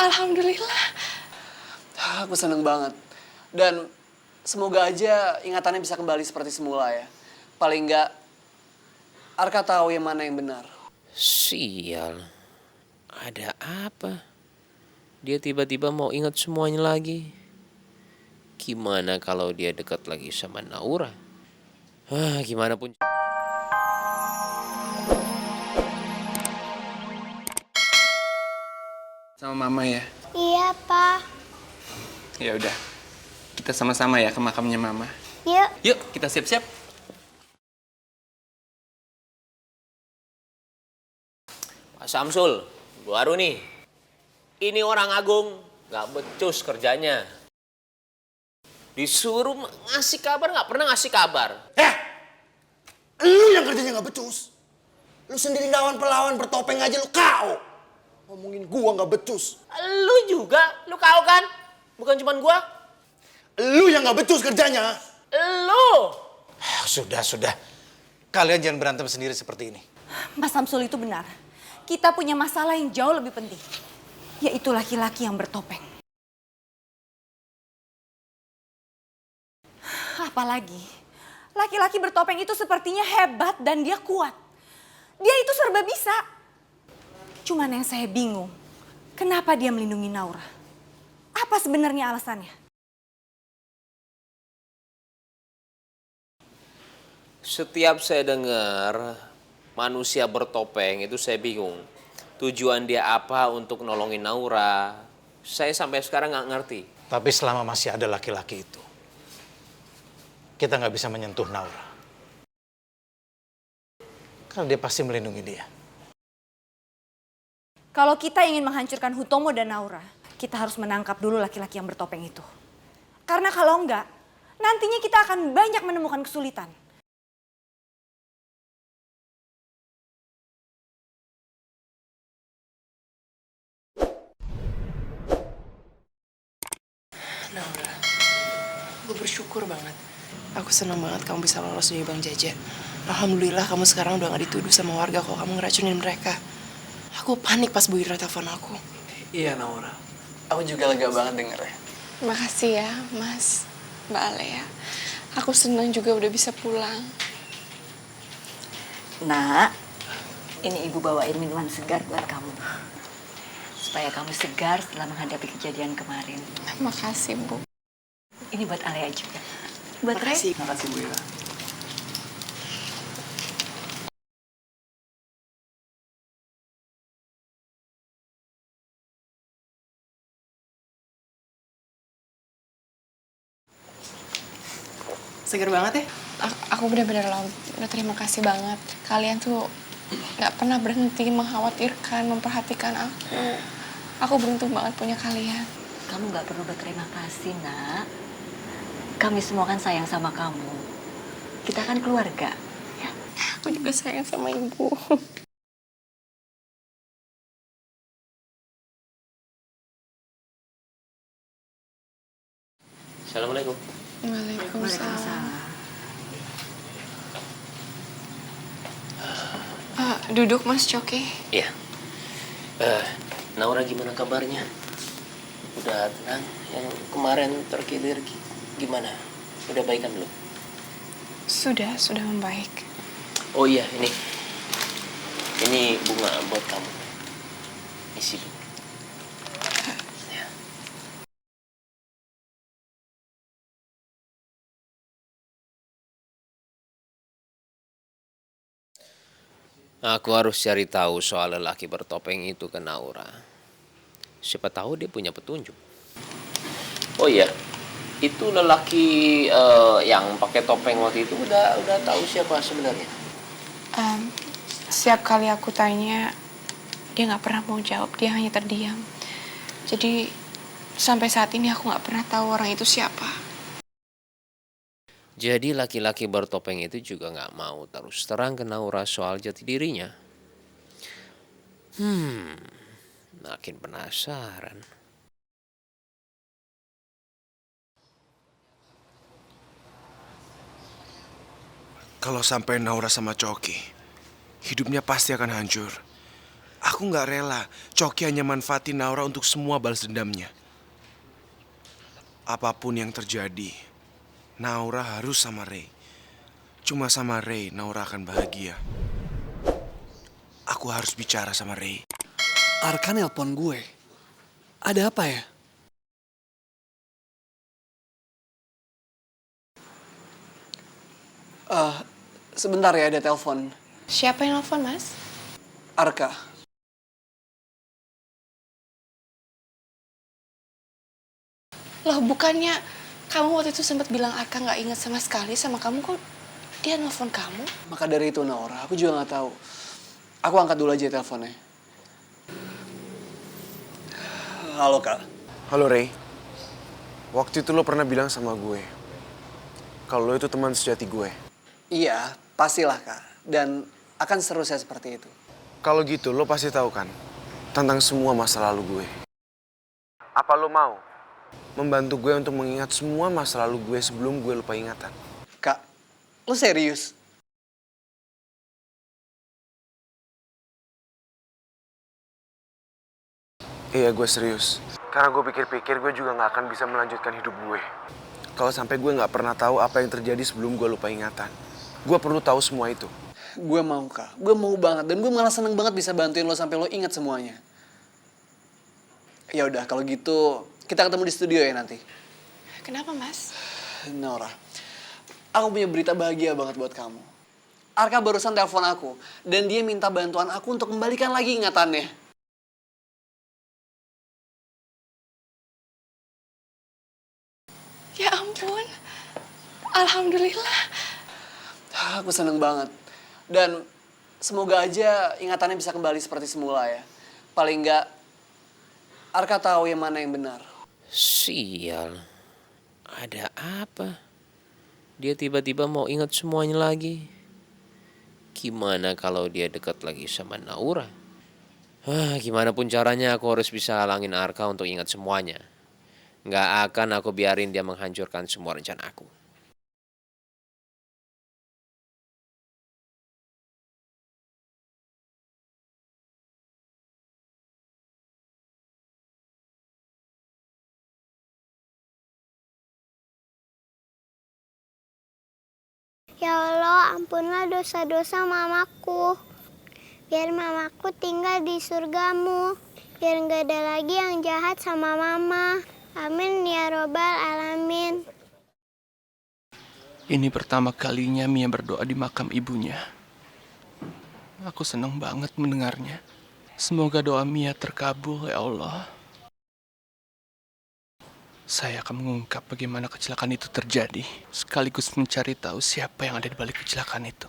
Alhamdulillah. Aku seneng banget. Dan semoga aja ingatannya bisa kembali seperti semula ya. Paling enggak, Arka tahu yang mana yang benar. Sial, ada apa? Dia tiba-tiba mau ingat semuanya lagi. Gimana kalau dia dekat lagi sama Naura? Gimana pun. Sama mama ya? Iya, Pak. Ya udah. Kita sama-sama ya ke makamnya mama. Yuk. Yuk, kita siap-siap. Pak Samsul, baru nih. Ini orang agung, gak becus kerjanya. Disuruh ngasih kabar, gak pernah ngasih kabar. Lu yang kerjanya gak becus. Lu sendiri lawan pelawan bertopeng aja lu KO. Ngomongin gua gak becus. Lu juga, lu kau kan? Bukan cuman gua. Lu yang gak becus kerjanya. Lu. Sudah. Kalian jangan berantem sendiri seperti ini. Mas Samsul itu benar. Kita punya masalah yang jauh lebih penting. Yaitu laki-laki yang bertopeng. Apalagi, laki-laki bertopeng itu sepertinya hebat dan dia kuat. Dia itu serba bisa. Cuman yang saya bingung, kenapa dia melindungi Naura? Apa sebenarnya alasannya? Setiap saya dengar manusia bertopeng itu saya bingung. Tujuan dia apa untuk nolongin Naura? Saya sampai sekarang nggak ngerti. Tapi selama masih ada laki-laki itu, kita nggak bisa menyentuh Naura. Karena dia pasti melindungi dia. Kalau kita ingin menghancurkan Hutomo dan Naura, kita harus menangkap dulu laki-laki yang bertopeng itu. Karena kalau enggak, nantinya kita akan banyak menemukan kesulitan. Naura, gue bersyukur banget. Aku senang banget kamu bisa lolos dari Bang Jaja. Alhamdulillah kamu sekarang udah gak dituduh sama warga kalau kamu ngeracunin mereka. Aku panik pas Bu Ira telepon aku. Iya, Naura. Aku juga lega banget dengernya. Makasih ya, Mas, Mbak Alea. Aku senang juga udah bisa pulang. Nak, ini ibu bawain minuman segar buat kamu. Supaya kamu segar setelah menghadapi kejadian kemarin. Makasih, Bu. Ini buat Alea juga. Buat Makasih. Makasih, Bu Ira. Seger banget ya? Aku benar-benar udah terima kasih banget. Kalian tuh gak pernah berhenti mengkhawatirkan, memperhatikan aku. Aku beruntung banget punya kalian. Kamu gak perlu berterima kasih, Nak. Kami semua kan sayang sama kamu. Kita kan keluarga. Ya. Aku juga sayang sama ibu. Assalamualaikum. Waalaikumsalam. Duduk, Mas Coki. Iya. Naura gimana kabarnya? Udah tenang? Yang kemarin terkilir gimana? Udah baikan belum? Sudah membaik. Oh iya, ini bunga buat kamu. Isi dulu. Ya. Aku harus cari tahu soal lelaki bertopeng itu ke Naura. Siapa tahu dia punya petunjuk. Oh iya, itu lelaki yang pakai topeng waktu itu udah tahu siapa sebenarnya? Setiap kali aku tanya, dia nggak pernah mau jawab. Dia hanya terdiam. Jadi sampai saat ini aku nggak pernah tahu orang itu siapa. Jadi laki-laki bertopeng itu juga nggak mau terus terang ke Naura soal jati dirinya. Makin penasaran. Kalau sampai Naura sama Coki, hidupnya pasti akan hancur. Aku nggak rela Coki hanya manfaatin Naura untuk semua balas dendamnya. Apapun yang terjadi, Naura harus sama Ray. Cuma sama Ray, Naura akan bahagia. Aku harus bicara sama Ray. Arka nelpon gue. Ada apa ya? Sebentar ya, ada telepon. Siapa yang nelfon, Mas? Arka. Loh, bukannya kamu waktu itu sempat bilang Arka nggak inget sama sekali sama kamu, kok dia nelfon kamu? Maka dari itu Naura, aku juga nggak tahu. Aku angkat dulu aja teleponnya. Halo Kak. Halo Ray. Waktu itu lo pernah bilang sama gue kalau lo itu teman sejati gue. Iya, pastilah Kak. Dan akan seru saya seperti itu. Kalau gitu lo pasti tahu kan tentang semua masa lalu gue. Apa lo mau membantu gue untuk mengingat semua masa lalu gue sebelum gue lupa ingatan? Kak, lo serius? Iya, gue serius. Karena gue pikir-pikir gue juga gak akan bisa melanjutkan hidup gue kalau sampai gue gak pernah tahu apa yang terjadi sebelum gue lupa ingatan. Gue perlu tahu semua itu. Gue mau Kak, gue mau banget. Dan gue malah seneng banget bisa bantuin lo sampai lo ingat semuanya. Ya udah, kalau gitu kita ketemu di studio ya nanti. Kenapa, Mas? Naura, aku punya berita bahagia banget buat kamu. Arka barusan telepon aku, dan dia minta bantuan aku untuk kembalikan lagi ingatannya. Ya ampun. Alhamdulillah. Aku seneng banget. Dan semoga aja ingatannya bisa kembali seperti semula ya. Paling enggak, Arka tahu yang mana yang benar. Sial. Ada apa? Dia tiba-tiba mau ingat semuanya lagi. Gimana kalau dia dekat lagi sama Naura? Gimana pun caranya aku harus bisa halangin Arka untuk ingat semuanya. Nggak akan aku biarin dia menghancurkan semua rencana aku. Ya Allah, ampunlah dosa-dosa mamaku. Biar mamaku tinggal di surgamu. Biar nggak ada lagi yang jahat sama mama. Amin ya robbal alamin. Ini pertama kalinya Mia berdoa di makam ibunya. Aku senang banget mendengarnya. Semoga doa Mia terkabul ya Allah. Saya akan mengungkap bagaimana kecelakaan itu terjadi, sekaligus mencari tahu siapa yang ada di balik kecelakaan itu.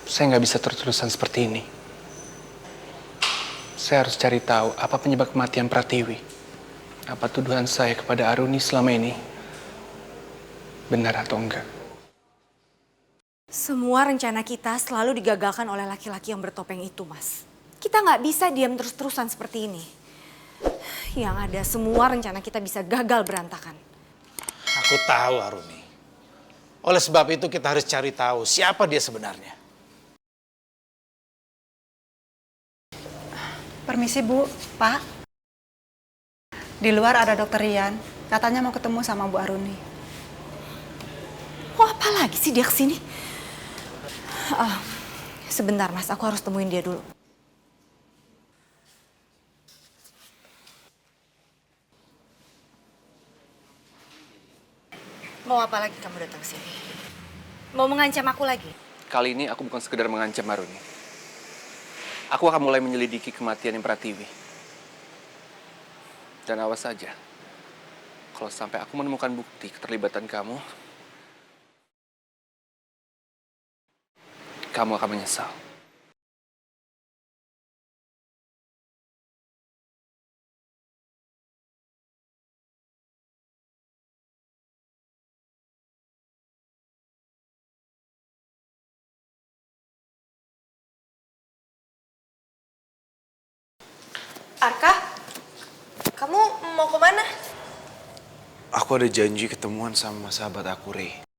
Saya nggak bisa terus-terusan seperti ini. Saya harus cari tahu apa penyebab kematian Pratiwi. Apa tuduhan saya kepada Aruni selama ini benar atau enggak. Semua rencana kita selalu digagalkan oleh laki-laki yang bertopeng itu, Mas. Kita nggak bisa diam terus-terusan seperti ini. Yang ada semua rencana kita bisa gagal berantakan. Aku tahu, Aruni. Oleh sebab itu kita harus cari tahu siapa dia sebenarnya. Permisi Bu, Pak. Di luar ada Dokter Rian. Katanya mau ketemu sama Bu Aruni. Oh, apa lagi sih dia kesini? Sebentar Mas, aku harus temuin dia dulu. Mau apa lagi kamu datang sini? Mau mengancam aku lagi? Kali ini aku bukan sekedar mengancam Aruni. Aku akan mulai menyelidiki kematian yang Pratiwi. Dan awas saja, kalau sampai aku menemukan bukti keterlibatan kamu, kamu akan menyesal. Arka, Kamu mau kemana? Aku ada janji ketemuan sama sahabat aku, Rey.